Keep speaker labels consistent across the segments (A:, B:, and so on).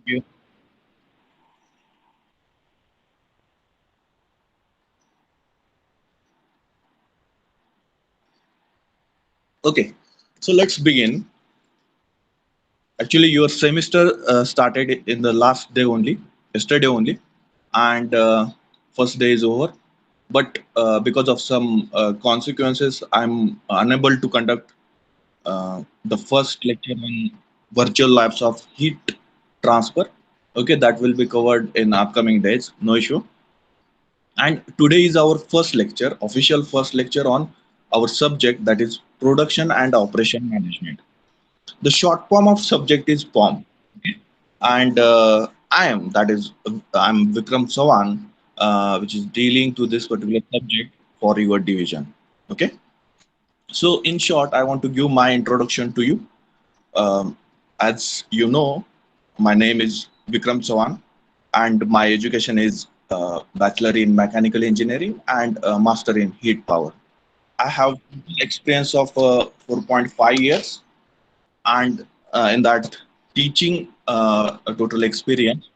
A: you. Okay, so let's begin. Actually, your semester started in the last day only, yesterday only, and first day is over. But because of some consequences, I'm unable to conduct the first lecture on virtual labs of heat transfer. Okay, that will be covered in upcoming days. No issue. And today is our first lecture, official first lecture on our subject, that is production and operation management. The short form of subject is POM. Okay? And I'm Vikram Sawan, which is dealing to this particular subject for your division. Okay. So in short, I want to give my introduction to you. Um, as you know, my name is Vikram Sawan, and my education is bachelor in mechanical engineering and master in heat power. I have experience of 4.5 years, and in that teaching a total experience,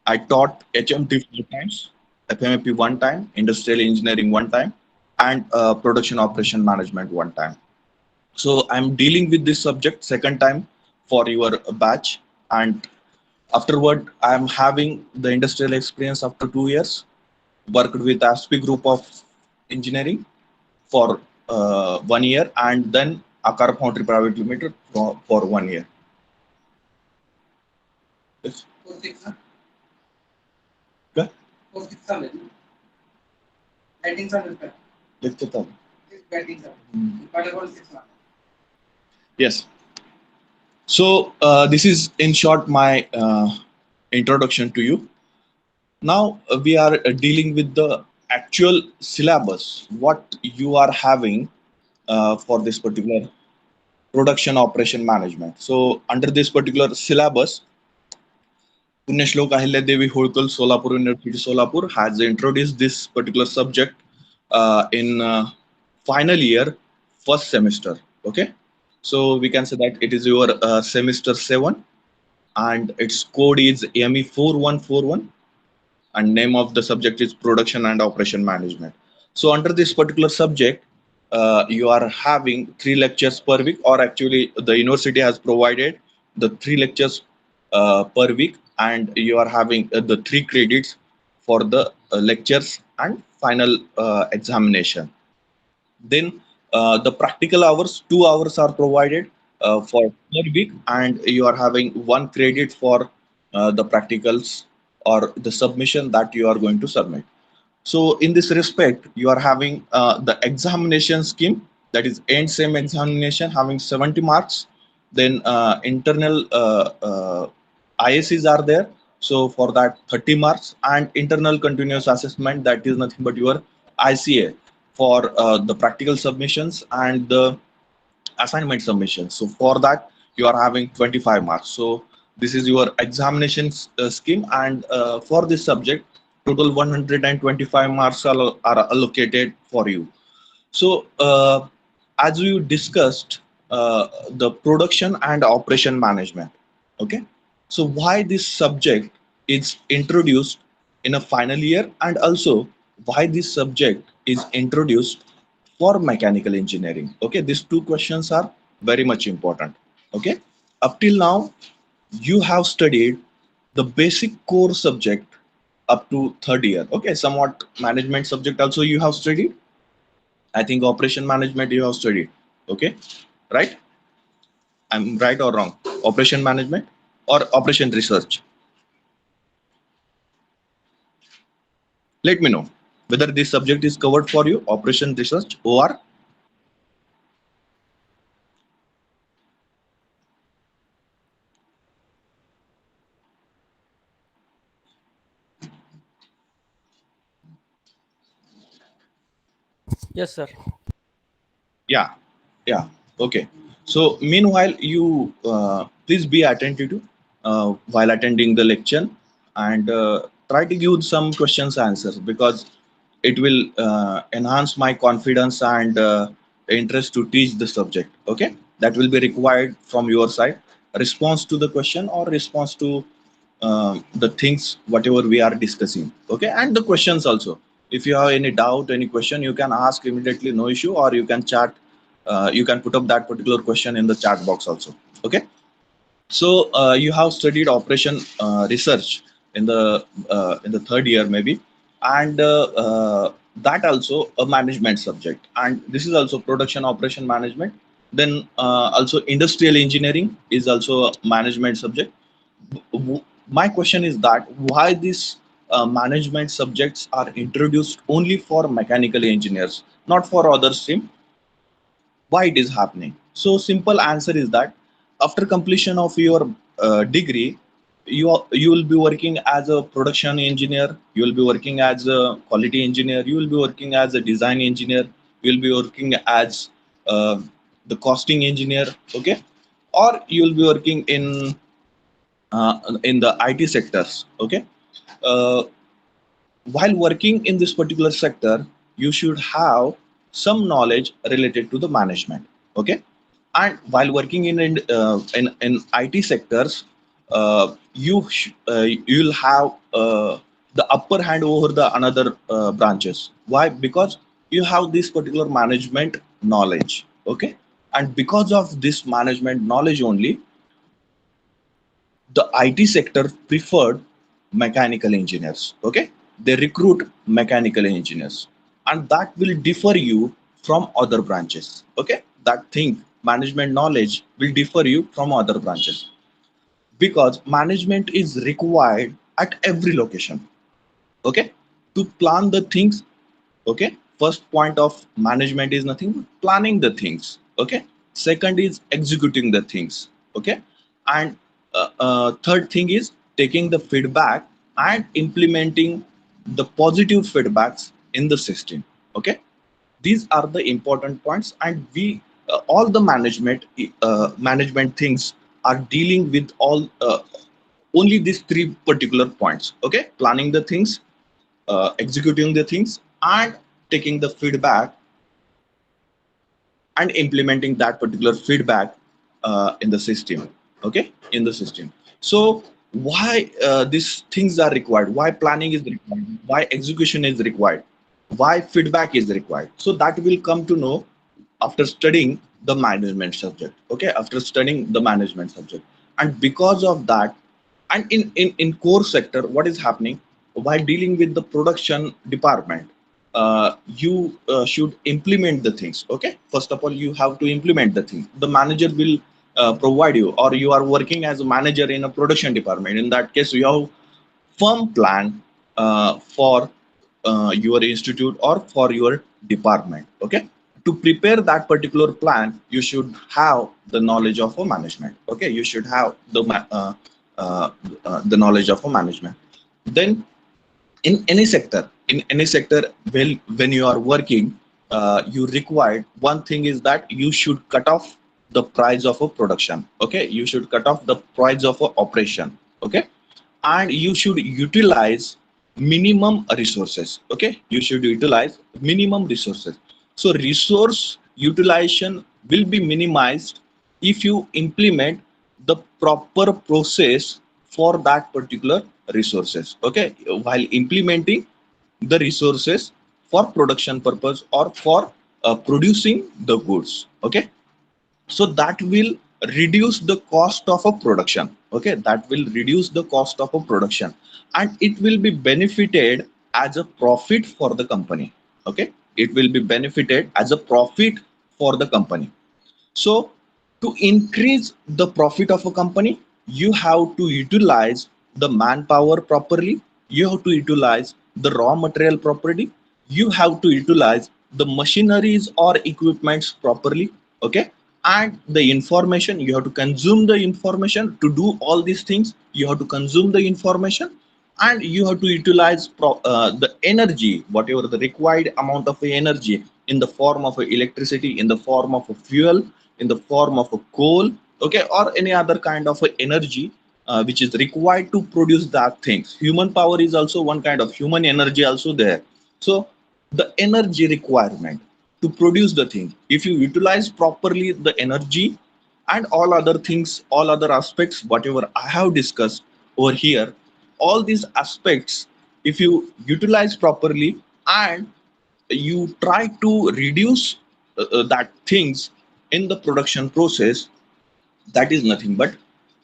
A: I taught HMT 4 times, FMAP 1 time, industrial engineering 1 time, and production operation management 1 time. So I'm dealing with this subject second time for your batch, and afterward I'm having the industrial experience after 2 years. Worked with ASPI group of engineering for 1 year, and then Akar Foundry Private Limited for 1 year. Yes. Okay. लिखते तब. Yes. So this is in short my introduction to you. Now we are dealing with the actual syllabus, what you are having for this particular production operation management. So under this particular syllabus, Punyashloka Ahilyadevi Holkar, Solapur University, Solapur has introduced this particular subject in final year, first semester. Okay, so we can say that it is your semester 7, and its code is AME 4141, and name of the subject is production and operation management. So under this particular subject, you are having 3 lectures per week, or actually the university has provided the 3 lectures per week, and you are having the 3 credits for the lectures and final examination. Then the practical hours, 2 hours are provided for per week, and you are having 1 credit for the practicals or the submission that you are going to submit. So in this respect, you are having the examination scheme, that is end same examination having 70 marks. Then internal ISCs are there. So for that 30 marks, and internal continuous assessment, that is nothing but your ICA for the practical submissions and the assignment submissions. So for that you are having 25 marks. So this is your examination scheme, and for this subject total 125 marks are allocated for you. So as we discussed, the production and operation management. Okay, so why this subject is introduced in a final year, and also why this subject is introduced for mechanical engineering. Okay, these two questions are very much important. Okay, up till now you have studied the basic core subject up to third year. Okay, somewhat management subject also you have studied. I think operation management you have studied. Okay, right? I'm right or wrong? Operation management or operation research? Let me know whether this subject is covered for you, operation research, or
B: Yes, sir.
A: yeah, yeah. Okay. So meanwhile, you please be attentive while attending the lecture, and try to give some questions answers, because it will enhance my confidence and interest to teach the subject. Okay, that will be required from your side. Response to the question or response to the things whatever we are discussing. Okay, and the questions also. If you have any doubt, any question, you can ask immediately, no issue, or you can chat. You can put up that particular question in the chat box also. Okay. So you have studied operation research in the third year maybe, and that also a management subject, and this is also production operation management. Then also industrial engineering is also a management subject. My question is that why these management subjects are introduced only for mechanical engineers, not for other stream? Why it is happening? So simple answer is that after completion of your degree, you will be working as a production engineer, you will be working as a quality engineer, you will be working as a design engineer, you will be working as uh, the costing engineer. Okay, or you will be working in the IT sectors. Okay, uh, while working in this particular sector, you should have some knowledge related to the management. Okay, and while working in IT sectors, you'll have the upper hand over the another branches. Why? Because you have this particular management knowledge. Okay, and because of this management knowledge only, the IT sector preferred mechanical engineers. Okay, they recruit mechanical engineers, and that will differ you from other branches. Okay, that thing management knowledge will differ you from other branches because management is required at every location. Okay, to plan the things. Okay, first point of management is nothing but planning the things. Okay, second is executing the things. Okay, and third thing is taking the feedback and implementing the positive feedbacks in the system. Okay, these are the important points, and we all the management things are dealing with all only these three particular points. Okay, planning the things, executing the things, and taking the feedback and implementing that particular feedback in the system. Okay, in the system. So why these things are required? Why planning is required? Why execution is required? Why feedback is required? So that will come to know after studying the management subject. Okay, after studying the management subject, and because of that, and in core sector, what is happening while dealing with the production department, you should implement the things. Okay, first of all, you have to implement the thing. The manager will provide you, or you are working as a manager in a production department. In that case, you have firm plan for your institute or for your department. Okay, to prepare that particular plan, you should have the knowledge of a management. Okay, you should have uh, the knowledge of a management. Then in any sector, well, when you are working, you required one thing is that you should cut off the price of a production. Okay, you should cut off the price of a operation. Okay, and you should utilize minimum resources. Okay, you should utilize minimum resources. So resource utilization will be minimized if you implement the proper process for that particular resources. Okay, while implementing the resources for production purpose or for producing the goods. Okay, so that will reduce the cost of a production. Okay, that will reduce the cost of a production, and it will be benefited as a profit for the company. Okay, it will be benefited as a profit for the company. So to increase the profit of a company, you have to utilize the manpower properly, you have to utilize the raw material properly, you have to utilize the machineries or equipments properly. Okay, and the information, you have to consume the information. To do all these things, you have to consume the information, and you have to utilize the energy, whatever the required amount of energy, in the form of electricity, in the form of a fuel, in the form of a coal. Okay, or any other kind of energy which is required to produce that things. Human power is also one kind of human energy also there. So the energy requirement to produce the thing, if you utilize properly the energy and all other things, all other aspects whatever I have discussed, over here. All these aspects, if you utilize properly and you try to reduce that things in the production process, that is nothing but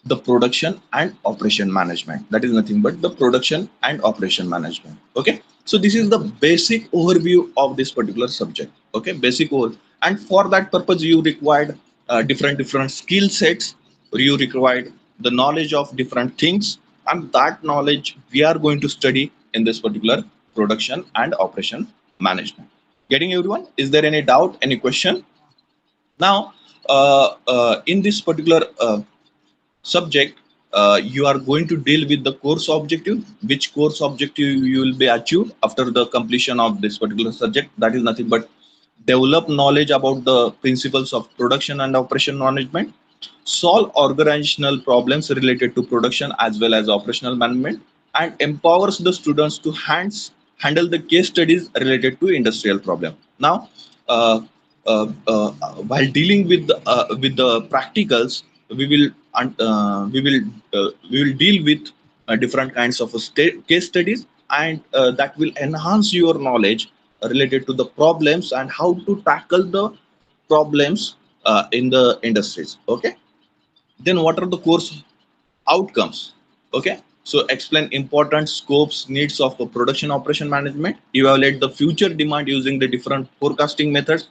A: the production and operation management. That is nothing but the production and operation management. Okay, so this is the basic overview of this particular subject. Okay, basic over, and for that purpose you required different skill sets. You required the knowledge of different things, and that knowledge we are going to study in this particular production and operation management. Getting everyone? Is there any doubt, any question? Now, in this particular subject, you are going to deal with the course objective. Which course objective you will be achieved after the completion of this particular subject? That is nothing but develop knowledge about the principles of production and operation management, solve organizational problems related to production as well as operational management, and empowers the students to handle the case studies related to industrial problem. Now, uh, while dealing with the practicals, we will we will deal with different kinds of case studies, and that will enhance your knowledge related to the problems and how to tackle the problems in the industries. Okay, then what are the course outcomes? Okay, so explain important scopes, needs of a production operation management, evaluate the future demand using the different forecasting methods,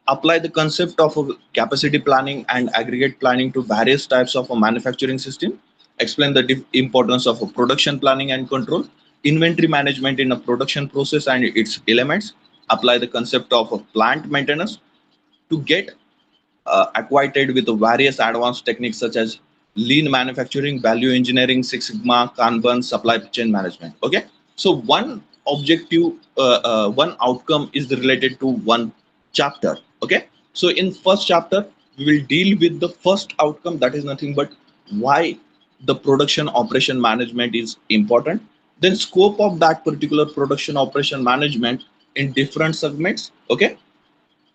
A: apply the concept of a capacity planning and aggregate planning to various types of a manufacturing system, explain the importance of a production planning and control, inventory management in a production process and its elements, apply the concept of a plant maintenance to get acquainted with the various advanced techniques such as lean manufacturing, value engineering, Six Sigma, Kanban, supply chain management. Okay, so one objective, one outcome is related to one chapter. Okay, so in first chapter we will deal with the first outcome, that is nothing but why the production operation management is important. Then scope of that particular production operation management in different segments. Okay,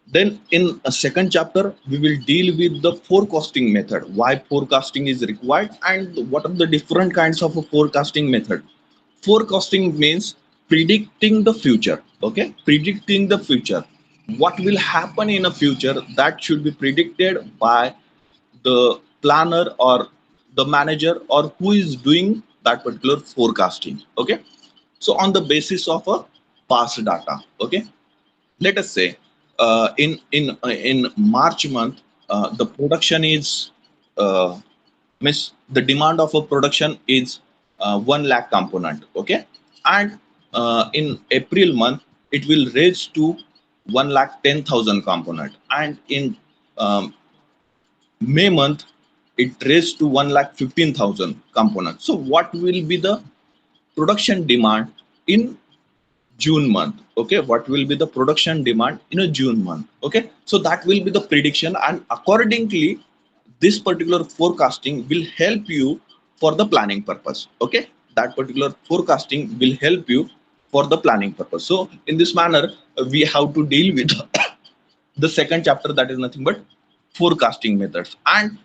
A: then in a second chapter, we will deal with the forecasting method, why forecasting is required and what are the different kinds of a forecasting method. Forecasting means predicting the future. Okay, predicting the future. What will happen in a future that should be predicted by the planner or the manager or who is doing that particular forecasting. Okay, so on the basis of a past data. Okay, let us say in March month the production is miss the demand of a production is 1 lakh component. Okay, and in April month it will raise to 1 lakh 10,000 component, and in um, May month it raised to 1 lakh 15,000 components. So what will be the production demand in June month? Okay, what will be the production demand in a June month? Okay, so that will be the prediction, and accordingly this particular forecasting will help you for the planning purpose. Okay, that particular forecasting will help you for the planning purpose. So in this manner we have to deal with the second chapter, that is nothing but forecasting methods. And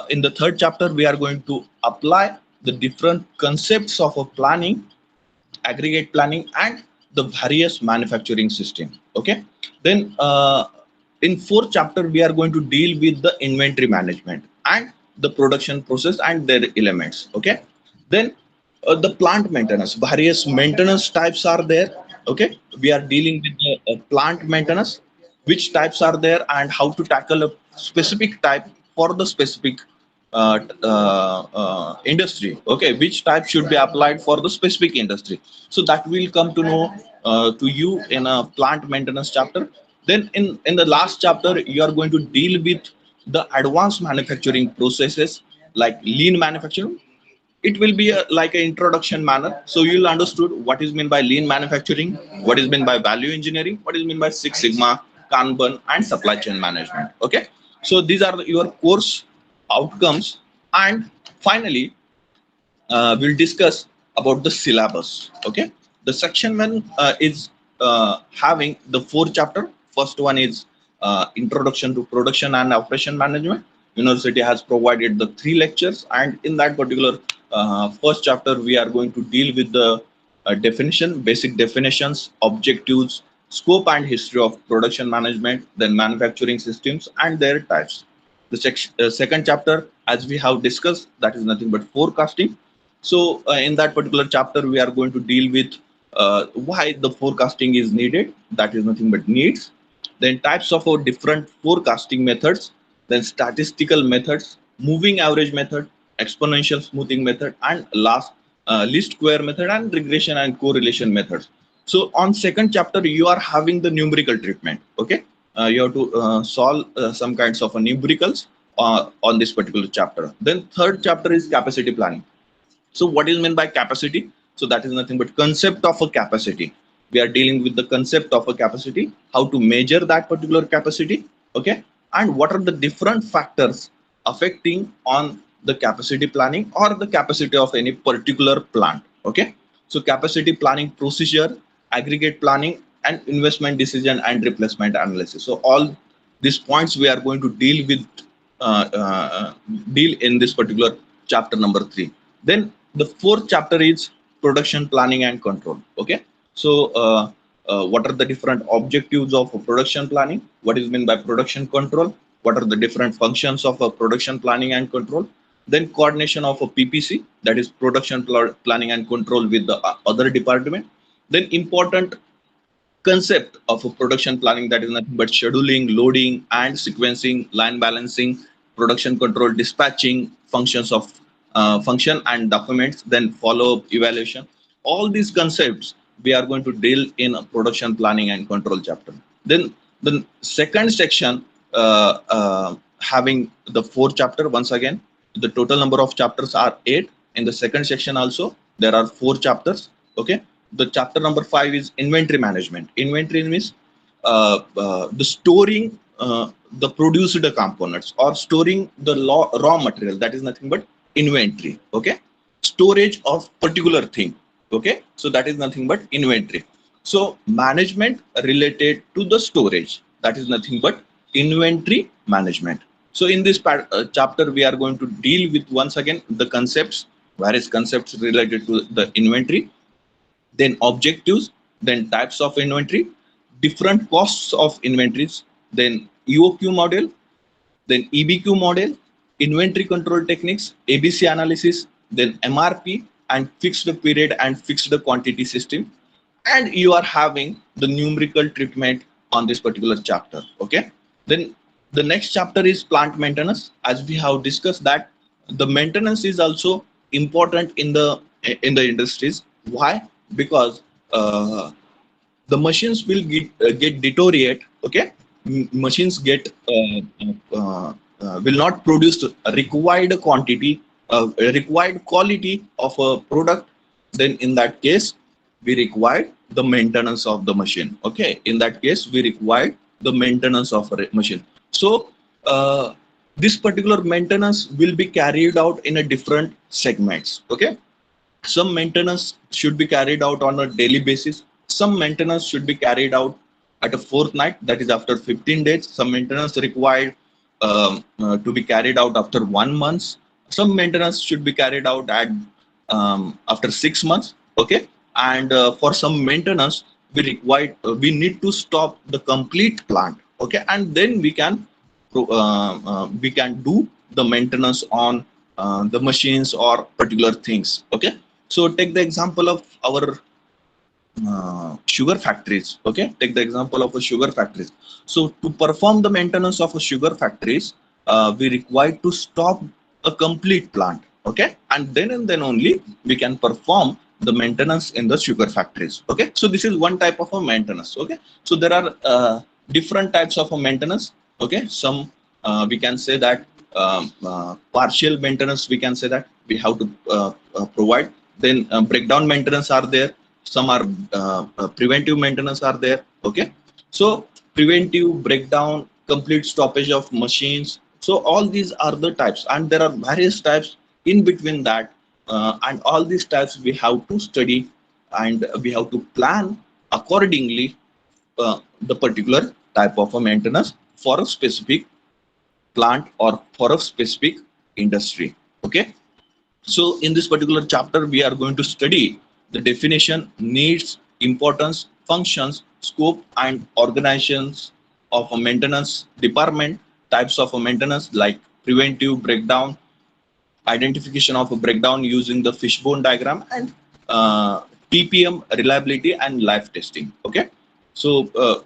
A: in the third chapter we are going to apply the different concepts of a planning, aggregate planning and the various manufacturing system. Okay, then in fourth chapter we are going to deal with the inventory management and the production process and their elements. Okay, then the plant maintenance, various maintenance types are there. Okay, we are dealing with the plant maintenance, which types are there and how to tackle a specific type for the specific industry. Okay, which type should be applied for the specific industry. So that will come to know to you in a plant maintenance chapter. Then in the last chapter you are going to deal with the advanced manufacturing processes like lean manufacturing. It will be like an introduction manner, so you'll understood what is meant by lean manufacturing, what is meant by value engineering, what is meant by Six Sigma, Kanban and supply chain management. Okay, so these are your course outcomes. And finally we'll discuss about the syllabus. Okay, the section one is having the four chapter. First one is introduction to production and operation management. University has provided the 3 lectures, and in that particular first chapter we are going to deal with the basic definitions, objectives, scope and history of production management, then manufacturing systems and their types. The second chapter, as we have discussed, that is nothing but forecasting. So in that particular chapter we are going to deal with why the forecasting is needed, that is nothing but needs, then types of our different forecasting methods, then statistical methods, moving average method, exponential smoothing method, and last least square method and regression and correlation methods. So on second chapter you are having the numerical treatment. Okay, you have to solve some kinds of numericals on this particular chapter. Then third chapter is capacity planning. So what is meant by capacity? So that is nothing but concept of a capacity. We are dealing with the concept of a capacity, how to measure that particular capacity, okay, and what are the different factors affecting on the capacity planning or the capacity of any particular plant. Okay, so capacity planning procedure, aggregate planning, and investment decision and replacement analysis. So all these points we are going to deal with, deal in this particular chapter number 3. Then the fourth chapter is production planning and control. Okay, so what are the different objectives of production planning? What is meant by production control? What are the different functions of a production planning and control? Then coordination of a PPC, that is production planning and control, with the other department. Then important concept of a production planning, that is nothing but scheduling, loading and sequencing, line balancing, production control, dispatching, functions of function and documents, then follow-up, evaluation. All these concepts we are going to deal in a production planning and control chapter. Then the second section, having the fourth chapter. Once again, the total number of chapters are 8. In the second section also there are 4 chapters. Okay, the chapter number 5 is inventory management. Inventory means the storing the produced components or storing the raw material, that is nothing but inventory. Okay, storage of particular thing. Okay, so that is nothing but inventory. So management related to the storage, that is nothing but inventory management. So in this chapter we are going to deal with once again the concepts, various concepts related to the inventory, then objectives, then types of inventory, different costs of inventories, then EOQ model, then EBQ model, inventory control techniques, ABC analysis, then MRP and fixed period and fixed quantity system. And you are having the numerical treatment on this particular chapter. Okay, then the next chapter is plant maintenance. As we have discussed that the maintenance is also important in the industries. Why? Because the machines will get deteriorate. Okay, machines get will not produce a required quantity, required quality of a product. Then in that case we require the maintenance of the machine. Okay, in that case we require the maintenance of a machine. So this particular maintenance will be carried out in a different segments. Okay, some maintenance should be carried out on a daily basis, some maintenance should be carried out at a fortnight, that is after 15 days, some maintenance required to be carried out after 1 month, some maintenance should be carried out at after 6 months. Okay, and for some maintenance we need to stop the complete plant. Okay, and then we can do the maintenance on the machines or particular things. Okay, so take the example of our sugar factories. Okay, take the example of a sugar factories. So to perform the maintenance of a sugar factories, we require to stop a complete plant. Okay, and then only we can perform the maintenance in the sugar factories. Okay, so this is one type of a maintenance. Okay, so there are different types of a maintenance. Okay, some we can say that partial maintenance, we can say that we have to provide. Then breakdown maintenance are there, some are preventive maintenance are there. Okay, so preventive, breakdown, complete stoppage of machines. So all these are the types, and there are various types in between that, and all these types we have to study and we have to plan accordingly the particular type of a maintenance for a specific plant or for a specific industry. Okay, So in this particular chapter, we are going to study the definition, needs, importance, functions, scope, and organizations of a maintenance department, types of a maintenance like preventive breakdown, identification of a breakdown using the fishbone diagram, and PPM reliability and life testing. Okay. So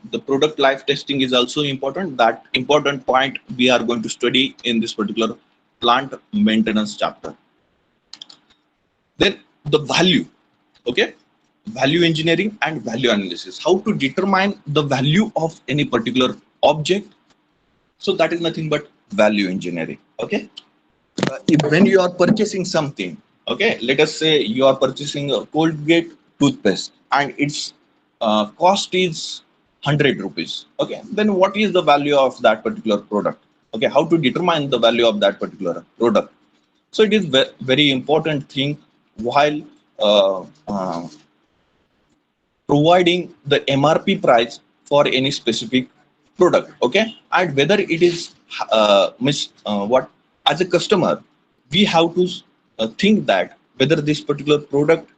A: the product life testing is also important. That important point we are going to study in this particular plant maintenance chapter. Then the value, okay, value engineering and value analysis. How to determine the value of any particular object. So that is nothing but value engineering. Okay, when you are purchasing something, okay, let us say you are purchasing a Colgate toothpaste and its cost is 100 rupees. Okay, then what is the value of that particular product? Okay, how to determine the value of that particular product? So it is very important thing while uh, uh, providing the MRP price for any specific product. Okay, and whether it is what, as a customer we have to think that whether this particular product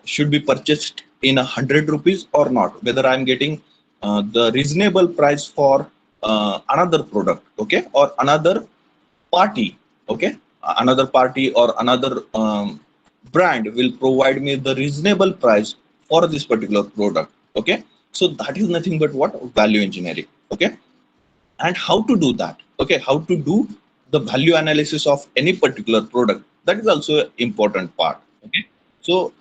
A: should be purchased in 100 rupees or not. Whether I'm getting the reasonable price for another product, okay, or another party, okay, another party or another brand will provide me the reasonable price for this particular product. Okay, so that is nothing but what, value engineering. Okay, and how to do that? Okay, how to do the value analysis of any particular product, that is also an important part. Okay, so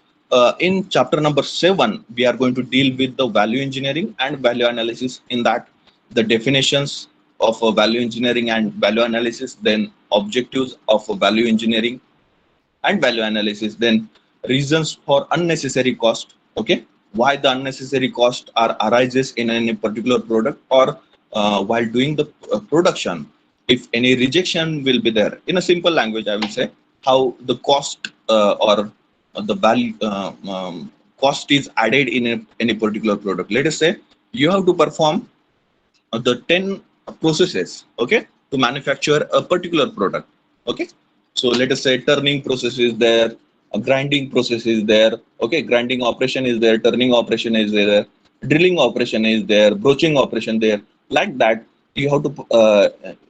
A: in chapter number 7 we are going to deal with the value engineering and value analysis. In that, the definitions of value engineering and value analysis, then objectives of value engineering and value analysis, then reasons for unnecessary cost. Okay, why the unnecessary cost are arises in any particular product, or while doing the production, if any rejection will be there. In a simple language, I will say how the cost or the value cost is added in any particular product. Let us say you have to perform the 10 processes, okay, to manufacture a particular product. Okay, so let us say turning process is there, a grinding process is there, okay, grinding operation is there, turning operation is there, drilling operation is there, broaching operation there. Like that, you have to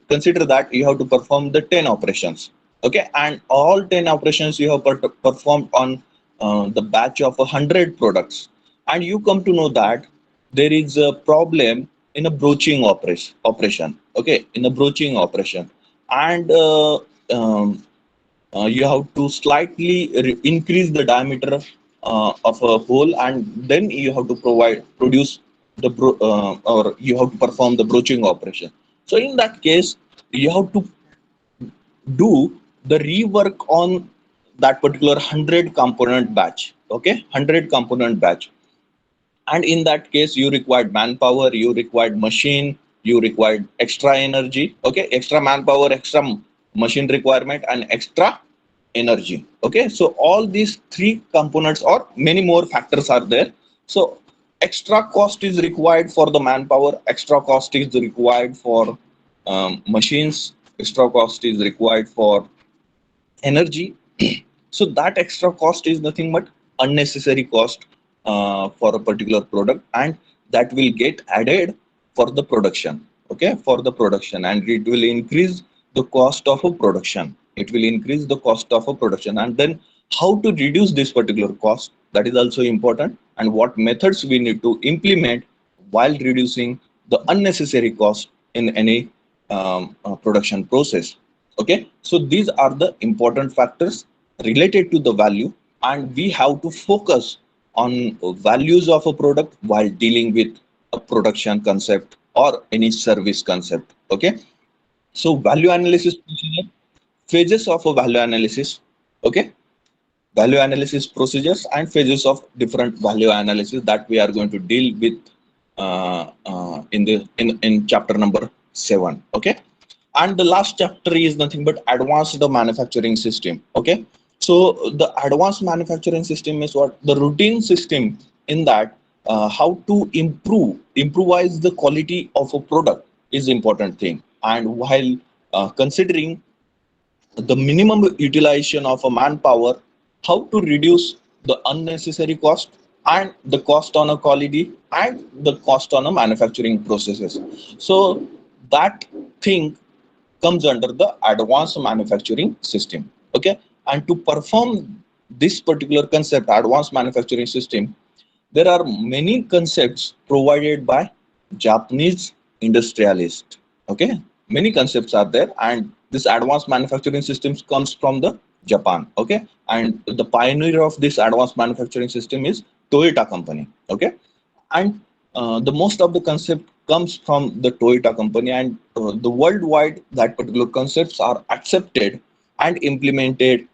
A: consider that you have to perform the 10 operations. Okay, and all 10 operations you have performed on the batch of 100 products, and you come to know that there is a problem in a broaching operation. Okay, in a broaching operation, and you have to slightly increase the diameter of a hole, and then you have to produce the or you have to perform the broaching operation. So in that case, you have to do the rework on that particular 100 component batch. Okay, 100 component batch, and in that case you required manpower, you required machine, you required extra energy. Okay, extra manpower, extra machine requirement, and extra energy. Okay, so all these three components or many more factors are there. So extra cost is required for the manpower, extra cost is required for machines, extra cost is required for energy. So that extra cost is nothing but unnecessary cost for a particular product, and that will get added for the production. Okay, for the production, and it will increase the cost of a production. It will increase the cost of a production, and then how to reduce this particular cost, that is also important, and what methods we need to implement while reducing the unnecessary cost in any production process. Okay, so these are the important factors related to the value, and we have to focus on values of a product while dealing with a production concept or any service concept. Okay, so value analysis procedure, phases of a value analysis. Okay, value analysis procedures and phases of different value analysis that we are going to deal with in chapter number 7. Okay, and the last chapter is nothing but advanced manufacturing system. Okay, so the advanced manufacturing system is what, the routine system in that how to improvise the quality of a product is important thing. And while considering the minimum utilization of a manpower, how to reduce the unnecessary cost and the cost on a quality and the cost on a manufacturing processes. So that thing comes under the advanced manufacturing system. Okay, and to perform this particular concept, advanced manufacturing system, there are many concepts provided by Japanese industrialists. Okay, many concepts are there, and this advanced manufacturing systems comes from the Japan. Okay, and the pioneer of this advanced manufacturing system is Toyota company. Okay, and the most of the concept comes from the Toyota company, and the worldwide that particular concepts are accepted and implemented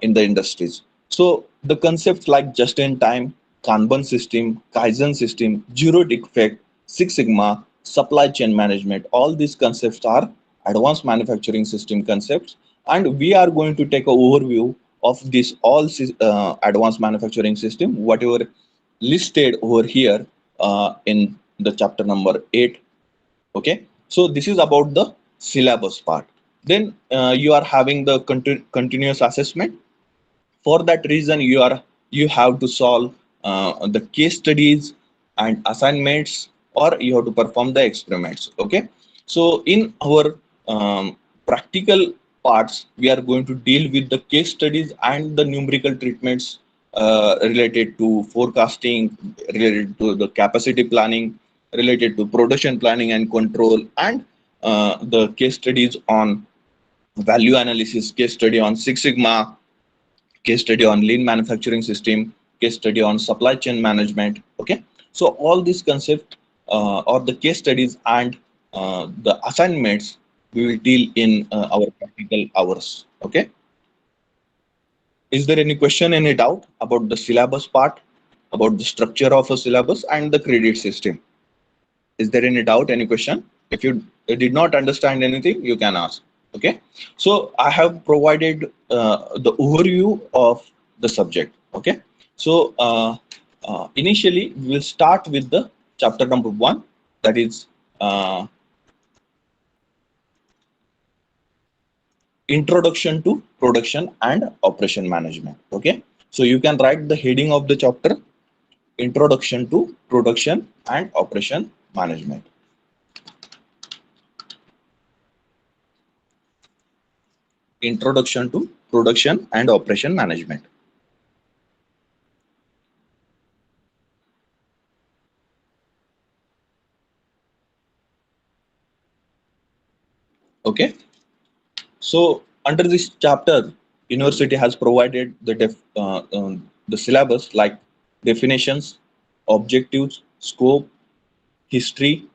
A: in the industries. So the concepts like just in time, Kanban system, Kaizen system, zero defect, Six Sigma, supply chain management, all these concepts are advanced manufacturing system concepts, and we are going to take an overview of this all advanced manufacturing system, whatever listed over here in the chapter number 8. Okay, so this is about the syllabus part. Then you are having the continuous assessment. For that reason, you have to solve the case studies and assignments, or you have to perform the experiments. Okay, so in our practical parts, we are going to deal with the case studies and the numerical treatments related to forecasting, related to the capacity planning, related to production planning and control, and the case studies on value analysis, case study on Six Sigma, case study on lean manufacturing system, case study on supply chain management. Okay, so all these concepts or the case studies and the assignments we will deal in our practical hours. Okay, is there any question, any doubt about the syllabus part, about the structure of a syllabus and the credit system? Is there any doubt, any question? If you did not understand anything, you can ask. Okay, so I have provided the overview of the subject. Okay, so initially we will start with the chapter number 1, that is introduction to production and operation management. Okay, so you can write the heading of the chapter, introduction to production and operation management. Introduction to production and operation management. Okay, so under this chapter, university has provided the syllabus like definitions, objectives, scope, history,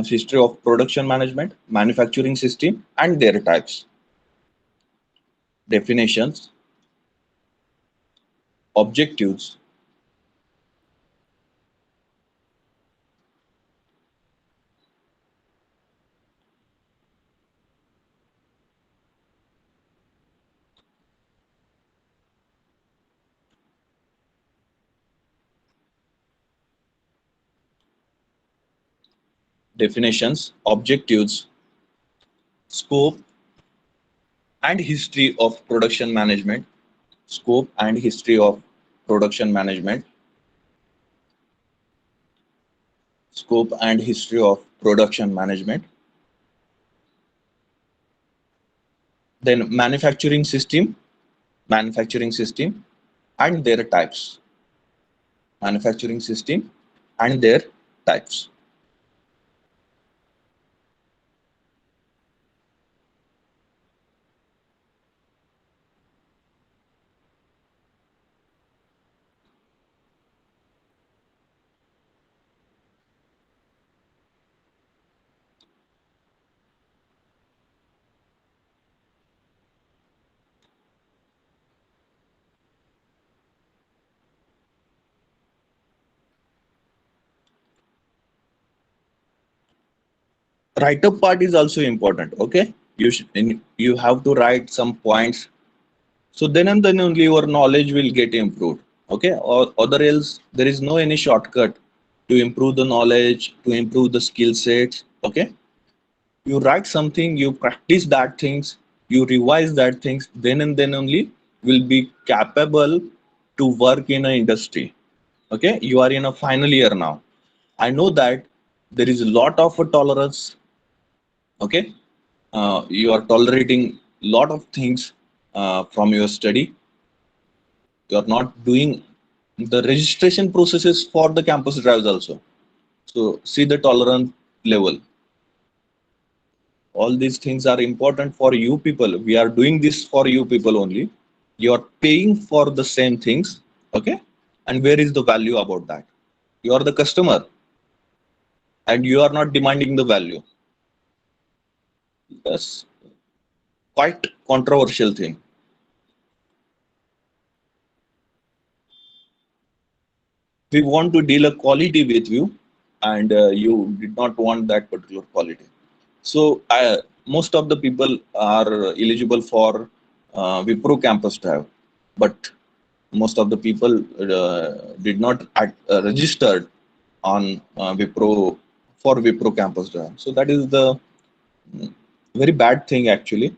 A: history of production management, manufacturing system, and their types. Definitions, objectives, definitions, objectives, scope, and history of production management, scope and history of production management, scope and history of production management. Then manufacturing system and their types, manufacturing system and their types. Write-up part is also important. Okay, you have to write some points, so then and then only your knowledge will get improved. Okay, or other else there is no any shortcut to improve the knowledge, to improve the skill sets. Okay, you write something, you practice that things, you revise that things, then and then only will be capable to work in an industry. Okay, you are in a final year now. I know that there is a lot of a tolerance. Okay, you are tolerating lot of things from your study. You are not doing the registration processes for the campus drives also. So see the tolerance level. All these things are important for you people. We are doing this for you people only. You are paying for the same things. Okay, and where is the value about that? You are the customer and you are not demanding the value. That's quite controversial thing. We want to deal a quality with you, and you did not want that particular quality. So most of the people are eligible for Wipro campus drive, but most of the people did not registered on Wipro for Wipro campus drive. So that is the very bad thing actually.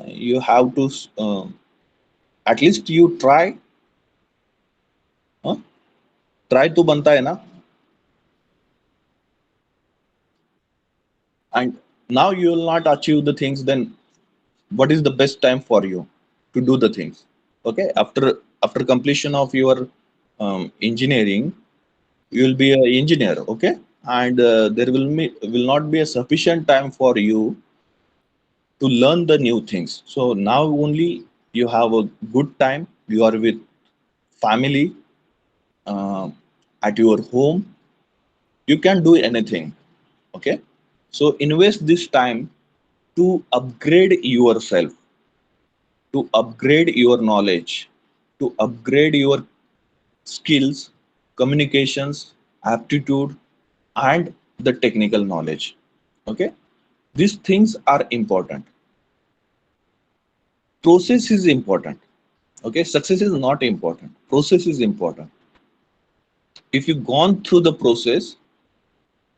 A: You have to at least you try. Try तो बनता है ना. And now you will not achieve the things, then what is the best time for you to do the things? Okay, after completion of your engineering, you will be an engineer. Okay, and there will not be a sufficient time for you to learn the new things. So now only you have a good time. You are with family, uh, at your home. You can do anything. Okay, so invest this time to upgrade yourself, to upgrade your knowledge, to upgrade your skills, communications, aptitude, and the technical knowledge. Okay, these things are important. Process is important. Okay, success is not important. Process is important. If you gone through the process,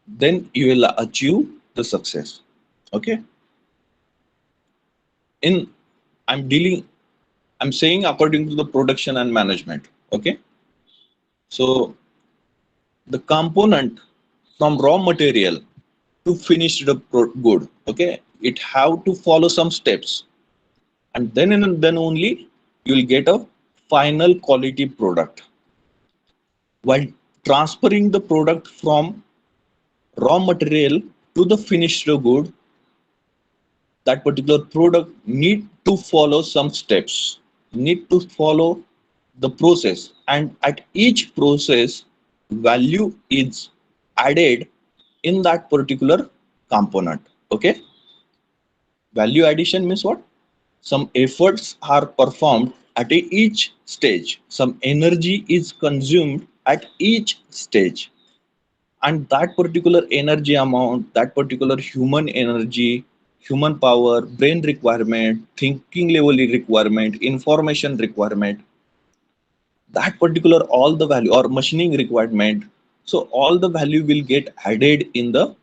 A: then you will achieve the success. Okay, in I'm dealing, I'm saying according to the production and management. Okay, so the component from raw material to finish the good, okay, it have to follow some steps, and then only you will get a final quality product. While transferring the product from raw material to the finished good, that particular product need to follow some steps, need to follow the process, and at each process value is added in that particular component. Okay, value addition means what? Some efforts are performed at each stage, some energy is consumed at each stage, and that particular energy amount, that particular human energy, human power, brain requirement, thinking level requirement, information requirement, that particular all the value or machining requirement, so all the value will get added in the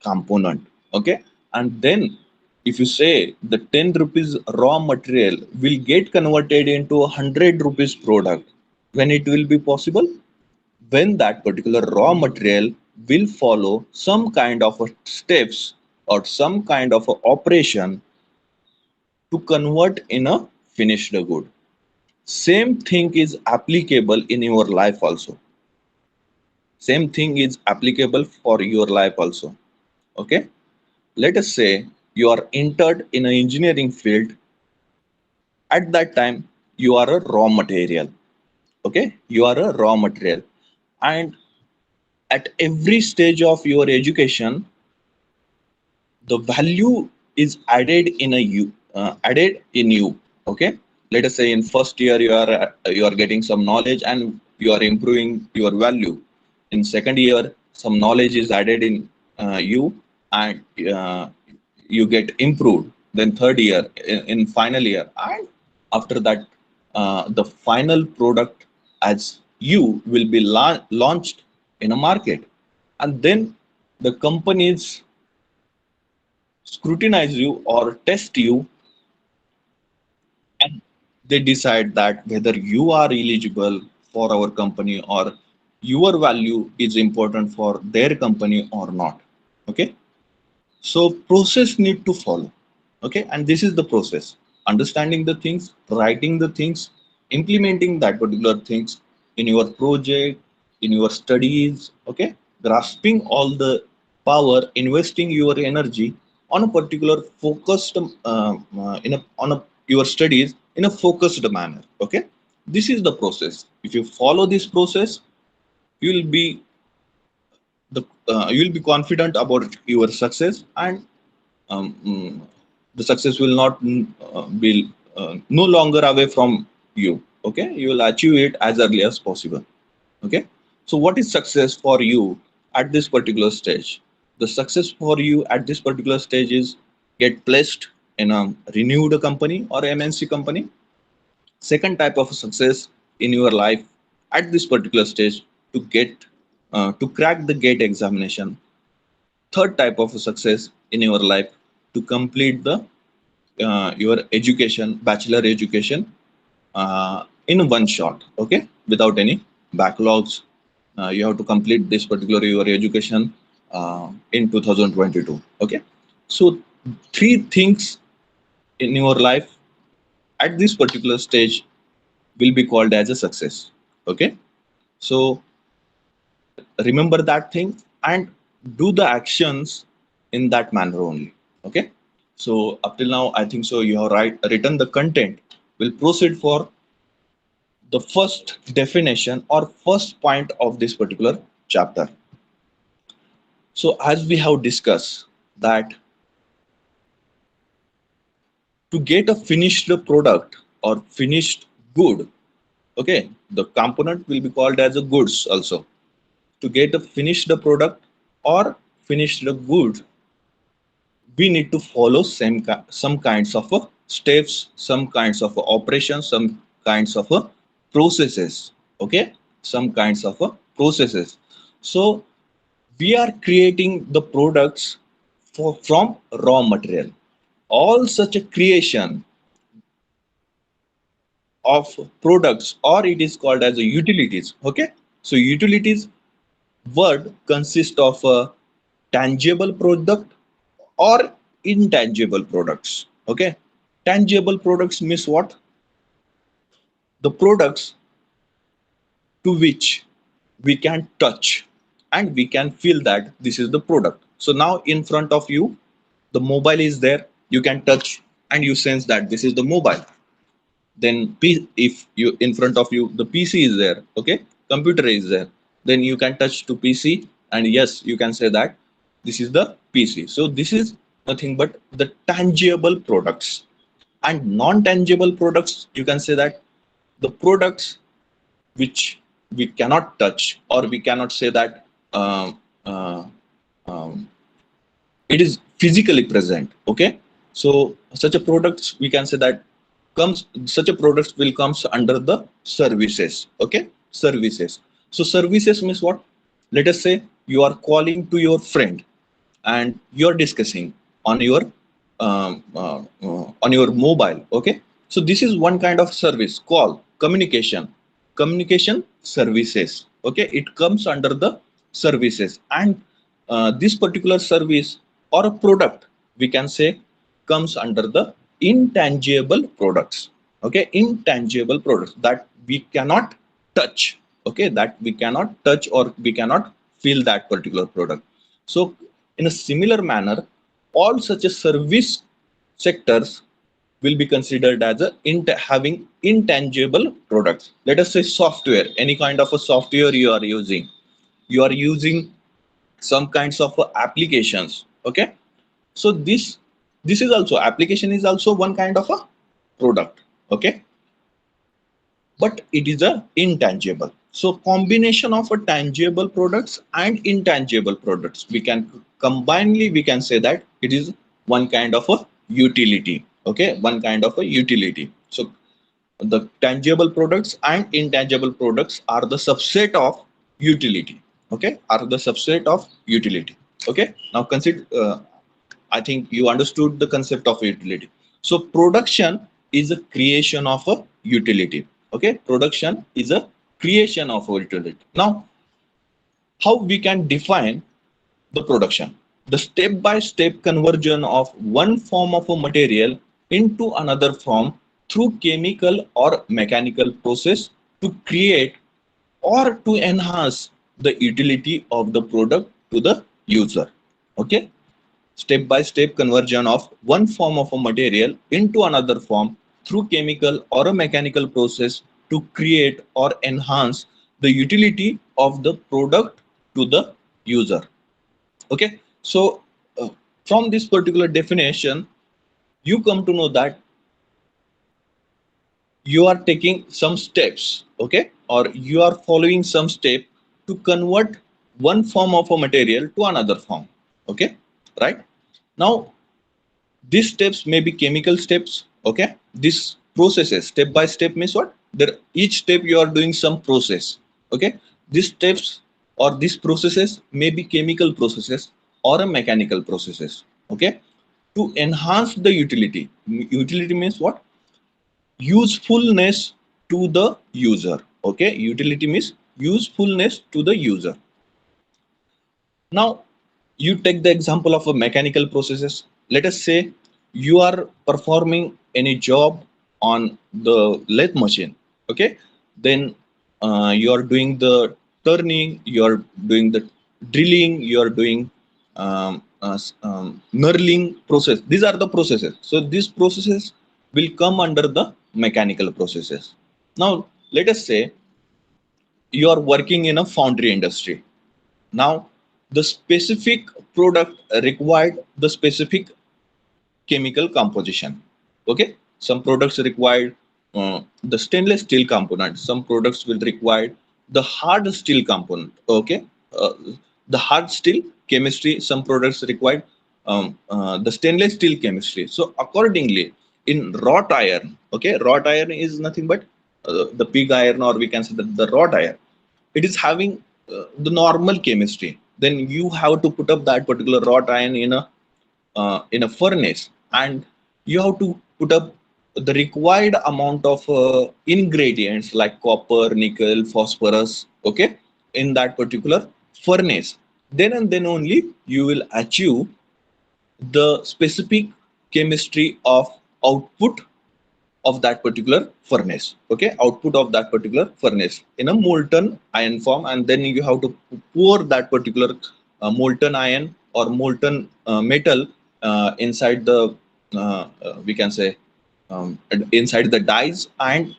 A: component. Okay, and then if you say the 10 rupees raw material will get converted into a 100 rupees product, when it will be possible? When that particular raw material will follow some kind of a steps or some kind of a operation to convert in a finished good. Same thing is applicable in your life also. Same thing is applicable for your life also. Okay, let us say you are entered in an engineering field. At that time you are a raw material. Okay, you are a raw material, and at every stage of your education the value is added in you. Okay, let us say in first year you are getting some knowledge and you are improving your value. In second year some knowledge is added in you, and you get improved. Then third year, in final year, and after that the final product as you will be launched in a market, and then the companies scrutinize you or test you they decide that whether you are eligible for our company or your value is important for their company or not. Okay, so process need to follow. Okay, and this is the process: understanding the things, writing the things, implementing that particular things in your project, in your studies. Okay, grasping all the power, investing your energy on a particular focused in a on a your studies in a focused manner. Okay, this is the process. If you follow this process, you will be you will be confident about your success, and um, mm, the success will not be no longer away from you. Okay, you will achieve it as early as possible. Okay, so what is success for you at this particular stage? The success for you at this particular stage is get placed in a renewed company or MNC company. Second type of success in your life at this particular stage, to get to crack the gate examination. Third type of success in your life, to complete the your education, bachelor education, in one shot. Okay, without any backlogs. You have to complete this particular your education in 2022. Okay, so three things in your life at this particular stage will be called as a success. Okay, so remember that thing and do the actions in that manner only. Okay, so up till now I think so you have written the content. We'll proceed for the first definition or first point of this particular chapter. So as we have discussed that to get a finished product or finished good, okay, the component will be called as a goods also. To get a finished product or finished good, we need to follow some kinds of steps, some kinds of operations, some kinds of processes. Okay, some kinds of processes. So we are creating the products from raw material. All such a creation of products, or it is called as a utilities. Okay, so utilities word consists of a tangible product or intangible products. Okay, tangible products means what? The products to which we can touch and we can feel that this is the product. So now in front of you the mobile is there, you can touch and you sense that this is the mobile. Then if you in front of you the PC is there, okay, computer is there, then you can touch to PC and yes, you can say that this is the PC. So this is nothing but the tangible products. And non-tangible products, you can say that the products which we cannot touch, or we cannot say that um, uh, um, it is physically present. Okay, so such a products we can say that comes, such a product will comes under the services. Okay, services. So services means what? Let us say you are calling to your friend and you're discussing on your mobile. Okay, so this is one kind of service, call, communication services. Okay, it comes under the services. And this particular service or a product, we can say, comes under the intangible products. Okay, intangible products that we cannot touch. Okay, that we cannot touch or we cannot feel that particular product. So in a similar manner, all such a service sectors will be considered as a having intangible products. Let us say software, any kind of a software you are using. You are using some kinds of applications. Okay, so this is also, application is also one kind of a product. Okay, but it is a intangible. So combination of a tangible products and intangible products, we can combinedly we can say that it is one kind of a utility. Okay, one kind of a utility. So the tangible products and intangible products are the subset of utility. Okay, are the subset of utility. Okay, now consider I think you understood the concept of utility. So production is a creation of a utility. Okay, production is a creation of a utility. Now, how we can define the production? The step-by-step conversion of one form of a material into another form through chemical or mechanical process to create or to enhance the utility of the product to the user. Okay, step by step conversion of one form of a material into another form through chemical or a mechanical process to create or enhance the utility of the product to the user. Okay, so from this particular definition, you come to know that you are taking some steps, okay, or you are following some step to convert one form of a material to another form. Okay, right? Now, these steps may be chemical steps. Okay, this processes step by step means what? There, each step you are doing some process. Okay, these steps or these processes may be chemical processes or a mechanical processes. Okay, to enhance the utility. Utility means what? Usefulness to the user. Okay, utility means usefulness to the user. Now, you take the example of a mechanical processes. Let us say you are performing any job on the lathe machine. Okay, then you are doing the turning, you are doing the drilling, you are doing knurling process. These are the processes. So these processes will come under the mechanical processes. Now, let us say you are working in a foundry industry. Now, the specific product required the specific chemical composition. Okay, some products require the stainless steel component. Some products will require the hard steel component. Okay, the hard steel chemistry. Some products require the stainless steel chemistry. So accordingly, in wrought iron, okay, wrought iron is nothing but the pig iron, or we can say the wrought iron. It is having the normal chemistry. Then you have to put up that particular wrought iron in a furnace, and you have to put up the required amount of ingredients like copper, nickel, phosphorus, okay, in that particular furnace. Then and then only you will achieve the specific chemistry of output of that particular furnace. Okay, output of that particular furnace in a molten iron form, and then you have to pour that particular molten iron or molten metal inside the we can say inside the dies, and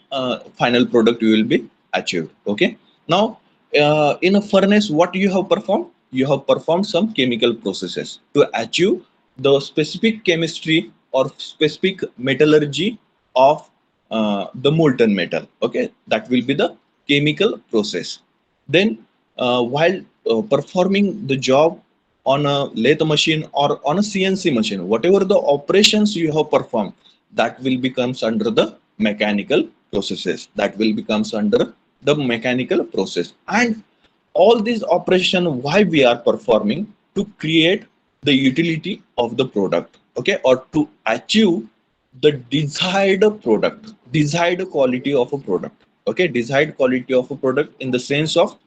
A: final product you will be achieved. Okay, now in a furnace, what you have performed? You have performed some chemical processes to achieve the specific chemistry or specific metallurgy of the molten metal. Okay, that will be the chemical process. Then while performing the job on a lathe machine or on a CNC machine, whatever the operations you have performed, that will becomes under the mechanical processes. That will becomes under the mechanical process. And all these operation, why we are performing? To create the utility of the product. Okay, or to achieve the desired product, desired quality of a product. Okay, desired quality of a product in the sense of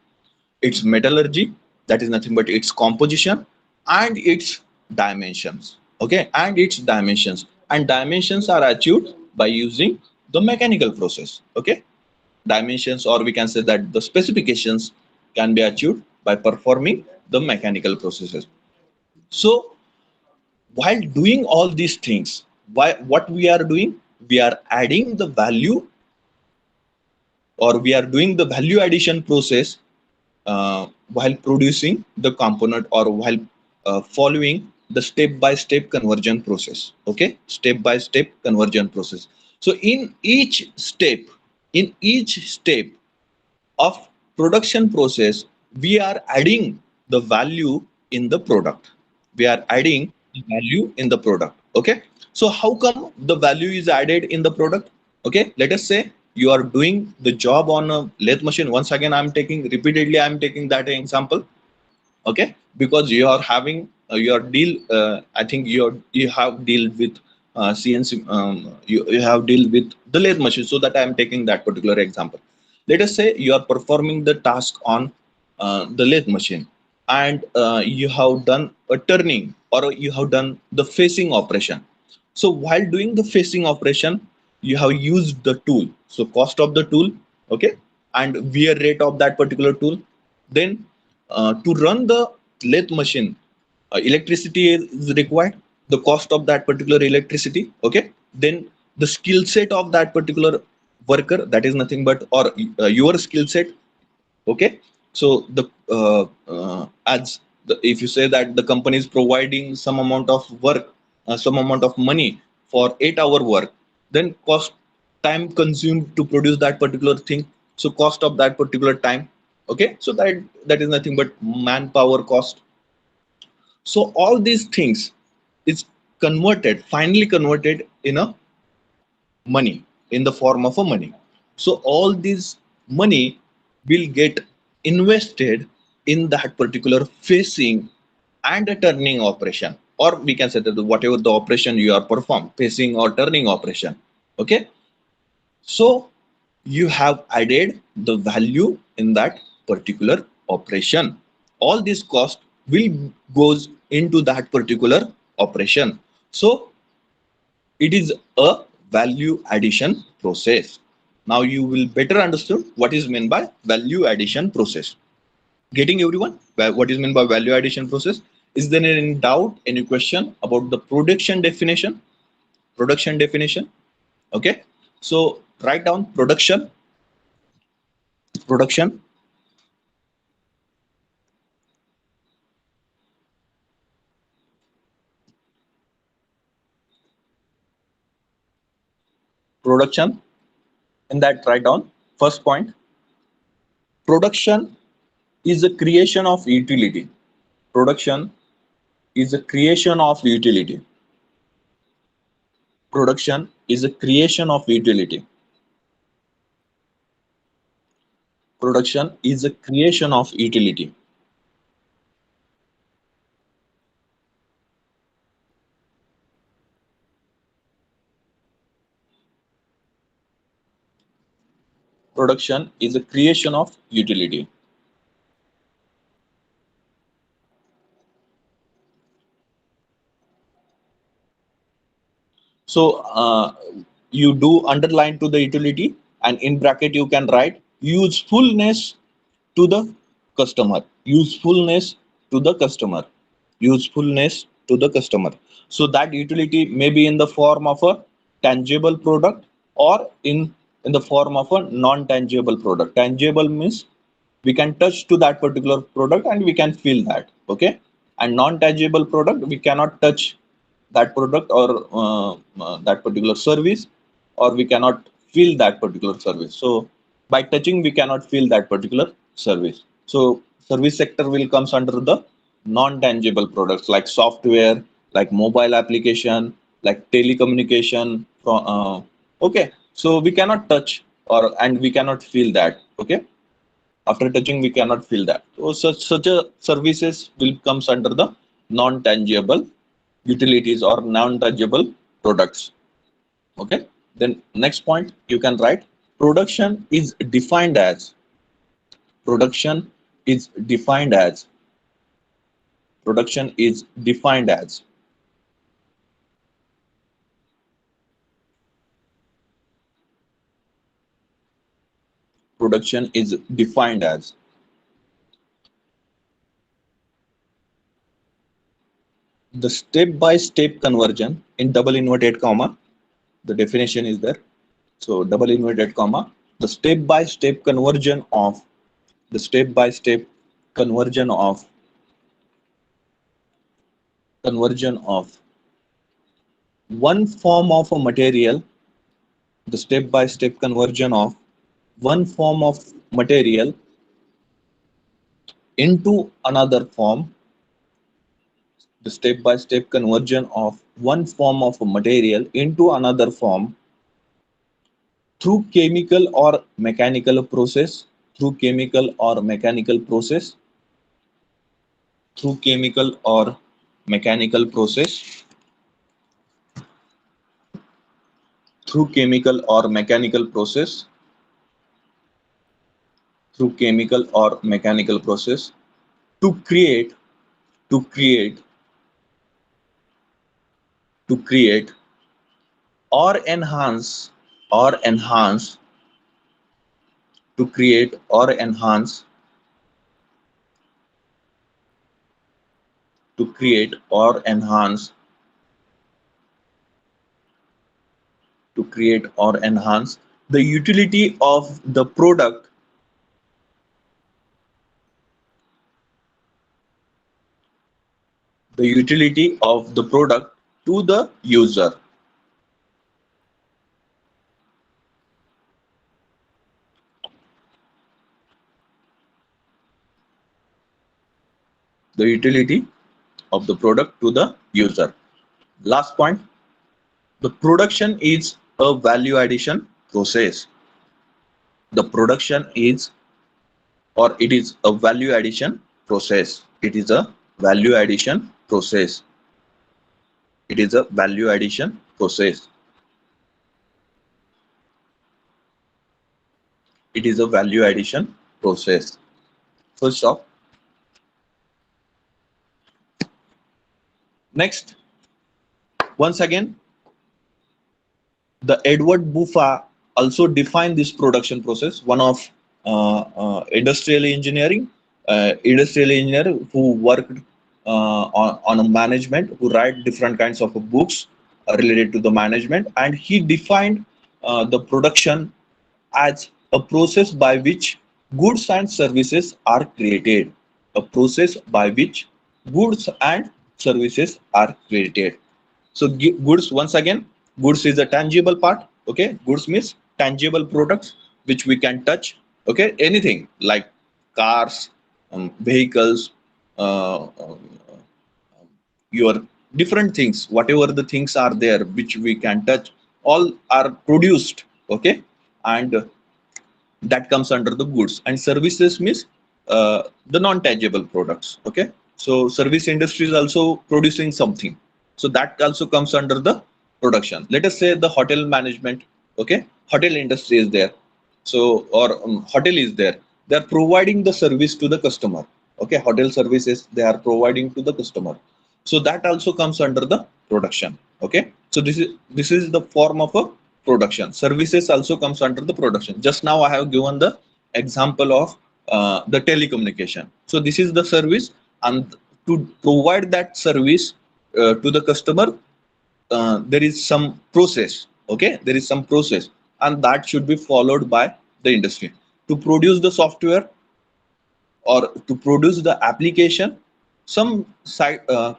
A: its metallurgy, that is nothing but its composition and its dimensions. Okay, and its dimensions, and dimensions are achieved by using the mechanical process. Okay, dimensions, or we can say that the specifications can be achieved by performing the mechanical processes. So while doing all these things, what we are doing? We are adding the value, or we are doing the value addition process while producing the component, or while following the step by step conversion process. Okay, step by step conversion process. So in each step of production process, we are adding the value in the product. We are adding the value in the product. Okay, so how come the value is added in the product? Okay, let us say you are doing the job on a lathe machine. Once again, I'm taking that example. Okay, because you are having your deal, I think you have deal with CNC, you have deal with the lathe machine. So that I am taking that particular example. Let us say you are performing the task on the lathe machine, and you have done a turning, or you have done the facing operation. So while doing the facing operation, you have used the tool. So cost of the tool, okay, and wear rate of that particular tool. Then to run the lathe machine, electricity is required, the cost of that particular electricity, okay. Then the skill set of that particular worker, that is nothing but, or your skill set, okay. So the as if you say that the company is providing some amount of work, some amount of money for 8-hour work, then cost, time consumed to produce that particular thing, so cost of that particular time, okay. So that is nothing but manpower cost. So all these things is converted, finally converted in a money, in the form of a money. So all this money will get invested in that particular facing and a turning operation, or we can say that whatever the operation you are perform, facing or turning operation, okay. So you have added the value in that particular operation. All this cost will goes into that particular operation. So it is a value addition process. Now you will better understand what is meant by value addition process. Getting everyone? What is meant by value addition process? Is there any doubt, any question about the production definition? Production definition. Okay. So write down production. Production. Production. In that, write down first point. Production is a creation of utility. Production is a creation of utility. Production is a creation of utility. Production is a creation of utility. Production is a creation of utility. So you do underline to the utility, and in bracket you can write usefulness to the customer. Usefulness to the customer. Usefulness to the customer. So that utility may be in the form of a tangible product, or in the form of a non-tangible product. Tangible means we can touch to that particular product and we can feel that, okay. And non-tangible product, we cannot touch that product, or that particular service, or we cannot feel that particular service. So by touching we cannot feel that particular service. So service sector will comes under the non-tangible products, like software, like mobile application, like telecommunication, okay. So we cannot touch, or and we cannot feel that, okay. After touching we cannot feel that. So such a services will comes under the non-tangible utilities or non-tangible products, okay. Then next point you can write production is defined as. Production is defined as. Production is defined as. Production is defined as the step-by-step conversion in double inverted comma. The definition is there. So double inverted comma, the step-by-step conversion of, the step-by-step conversion of, conversion of one form of a material, the step-by-step conversion of one form of material into another form, the step-by-step conversion of one form of a material into another form through chemical or mechanical process, through chemical or mechanical process, through chemical or mechanical process. through chemical or mechanical process, through chemical or mechanical process to create, to create, to create or enhance, or enhance, to create or enhance, to create or enhance, to create or enhance the utility of the product, the utility of the product to the user. The utility of the product to the user. Last point, the production is a value addition process. The production is, or it is a value addition process. It is a value addition process. It is a value addition process. It is a value addition process. Full stop. Next, once again, the Edward Bufa also defined this production process. One of industrial engineer who worked on a management, who write different kinds of books related to the management, and he defined the production as a process by which goods and services are created. A process by which goods and services are created. So goods, once again, goods is a tangible part. Okay, goods means tangible products which we can touch. Okay, anything like cars, vehicles, your different things, whatever the things are there which we can touch, all are produced. Okay, and that comes under the goods. And services means the non-tangible products. Okay, so service industry is also producing something, so that also comes under the production. Let us say the hotel management. Okay, hotel industry is there, so or hotel is there, they are providing the service to the customer. Okay, hotel services they are providing to the customer, so that also comes under the production. Okay, so this is the form of a production. Services also comes under the production. Just now I have given the example of the telecommunication. So this is the service, and to provide that service to the customer, there is some process. Okay, there is some process, and that should be followed by the industry. To produce the software or to produce the application, some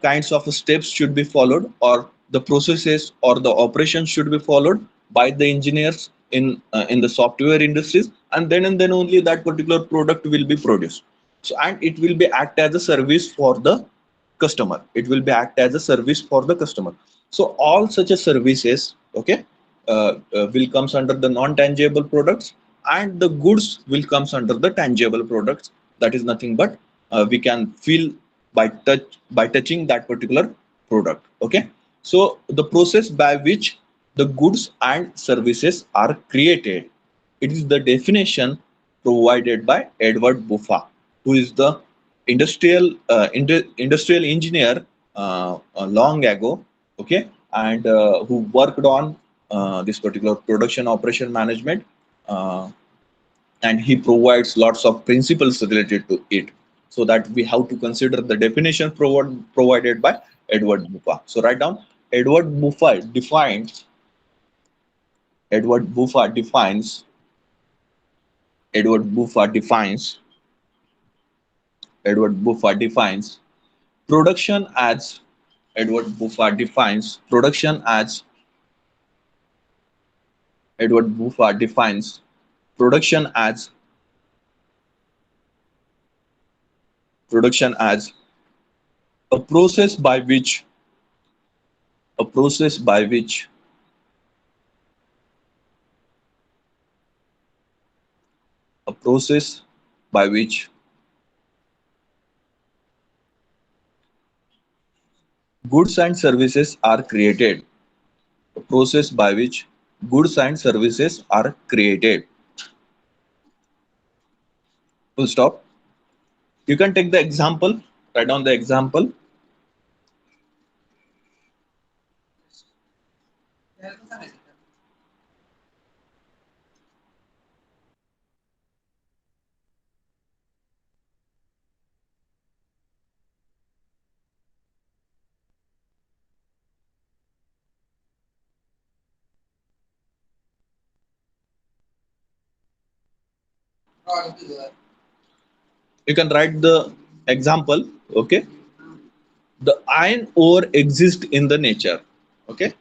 A: kinds of steps should be followed, or the processes or the operations should be followed by the engineers in the software industries, and then only that particular product will be produced. So and it will be act as a service for the customer. It will be act as a service for the customer. So all such a services, okay, will comes under the non-tangible products, and the goods will comes under the tangible products. That is nothing but we can feel by touching that particular product. Okay, so the process by which the goods and services are created, it is the definition provided by Edward Bufa, who is the industrial engineer long ago. Okay, and who worked on this particular production operation management, uh, and he provides lots of principles related to it, so that we have to consider the definition provided by Edward Bufa. So write down, Edward Bufa defines, Edward Bufa defines, Edward Bufa defines, Edward Bufa defines production as, Edward Bufa defines production as, Edward Bufa defines production as, production as a process by which, a process by which, a process by which goods and services are created, a process by which goods and services are created. Full stop. You can take the example, write down the example. You can write the example. Okay. The iron ore exists in the nature. Okay.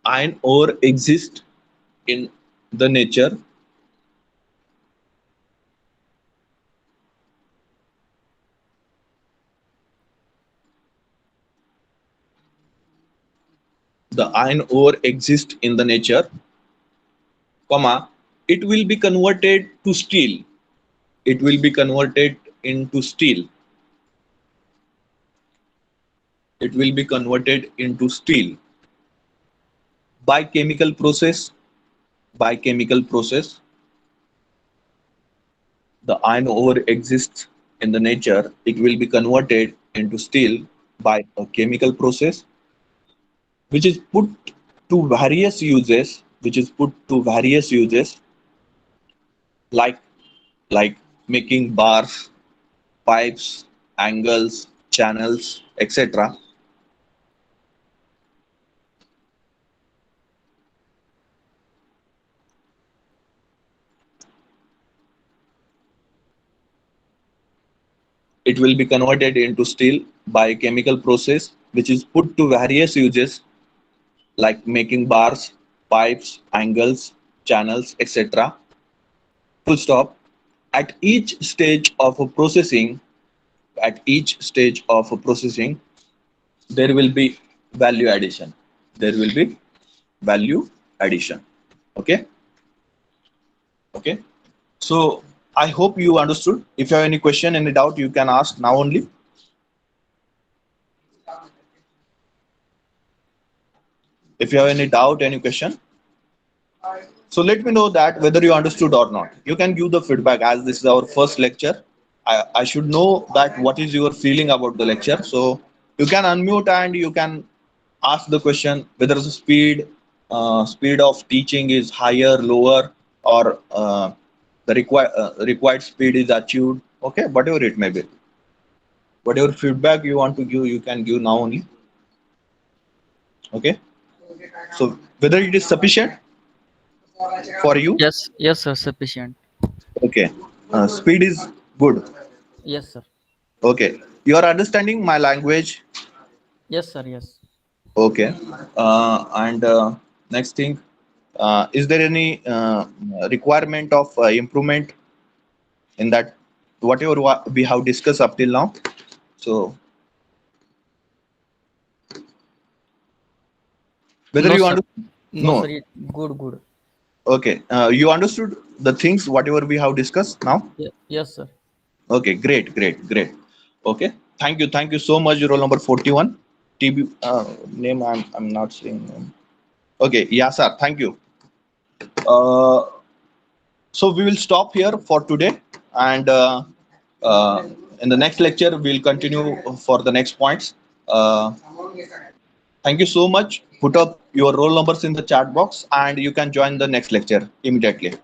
A: Iron ore exists in the nature. The iron ore exists in the nature, comma, it will be converted to steel. It will be converted into steel. It will be converted into steel by chemical process. By chemical process, the iron ore exists in the nature. It will be converted into steel by a chemical process, which is put to various uses. Which is put to various uses, like like making bars, pipes, angles, channels, etc. It will be converted into steel by a chemical process, which is put to various uses, like making bars, pipes, angles, channels, etc. Full stop. At each stage of a processing, at each stage of a processing, there will be value addition. There will be value addition. Okay. Okay. So I hope you understood. If you have any question, any doubt, you can ask now only. If you have any doubt, any question, so let me know that whether you understood or not. You can give the feedback, as this is our first lecture. I should know that what is your feeling about the lecture. So you can unmute and you can ask the question whether the speed of teaching is higher, lower, or the required speed is achieved. Okay, whatever it may be. Whatever feedback you want to give, you can give now only. Okay. So whether it is sufficient for you.
B: Yes, yes, sir. Sufficient.
A: Okay. Speed is good.
B: Yes, sir.
A: Okay. You are understanding my language.
B: Yes, sir. Yes.
A: Okay. And next thing, is there any requirement of improvement in that whatever we have discussed up till now? So whether
B: No,
A: you
B: sir.
A: understood?
B: No, sir.
A: No.
B: Good, good.
A: Okay. You understood the things whatever we have discussed now?
B: Yes, sir.
A: Okay. Great. Great. Great. Okay. Thank you. Thank you so much. Roll number 41. TB name I'm not seeing. Okay. Yeah, sir. Thank you. Uh, so we will stop here for today, and uh, in the next lecture we'll continue for the next points. Thank you so much. Put up your roll numbers in the chat box, and you can join the next lecture immediately.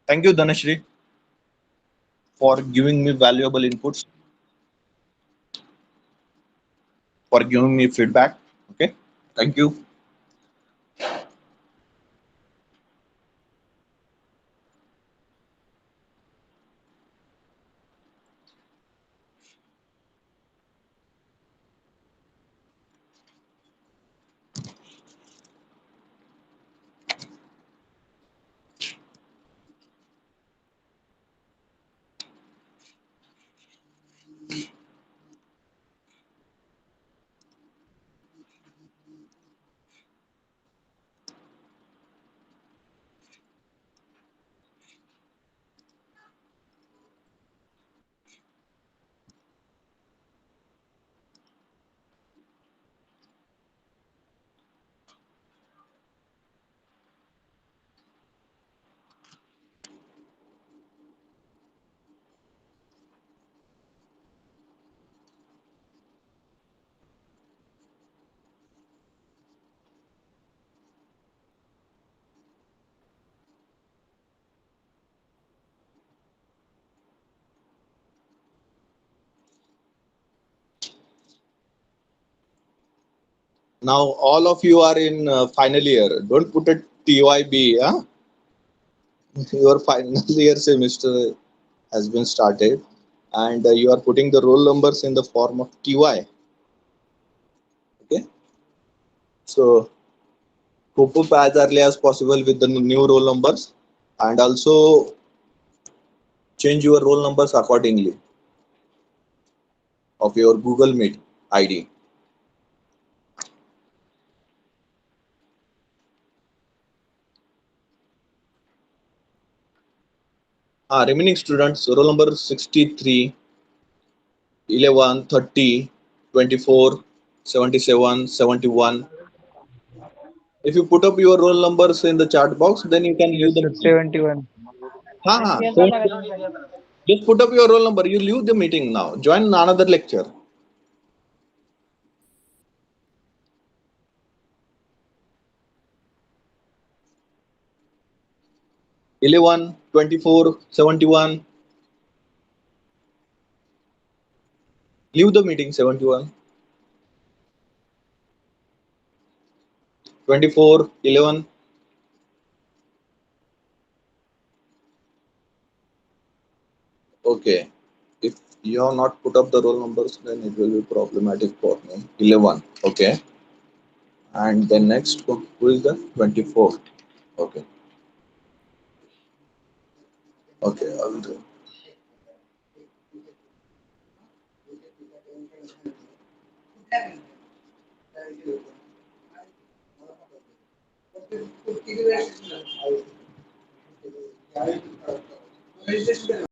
A: Thank you, Dhanashri, for giving me valuable inputs, for giving me feedback. Okay. Thank you. Now all of you are in final year. Don't put a TYB. Huh? Your final year semester has been started, and you are putting the roll numbers in the form of TY. Okay, so cope up as early as possible with the new roll numbers, and also change your roll numbers accordingly of your Google Meet ID. Remaining students, roll number 63, 11, 30, 24, 77, 71. If you put up your roll numbers in the chat box, then you can leave
C: Yes,
A: the
C: sir.
A: meeting.
C: 71.
A: So just put up your roll number. You leave the meeting now. Join another lecture. Eleven, 24, 71. Leave the meeting 71. 24, 11. Okay. If you have not put up the roll numbers, then it will be problematic for me. 11. Okay. And then next, who is the 24? Okay. Okay. I will do.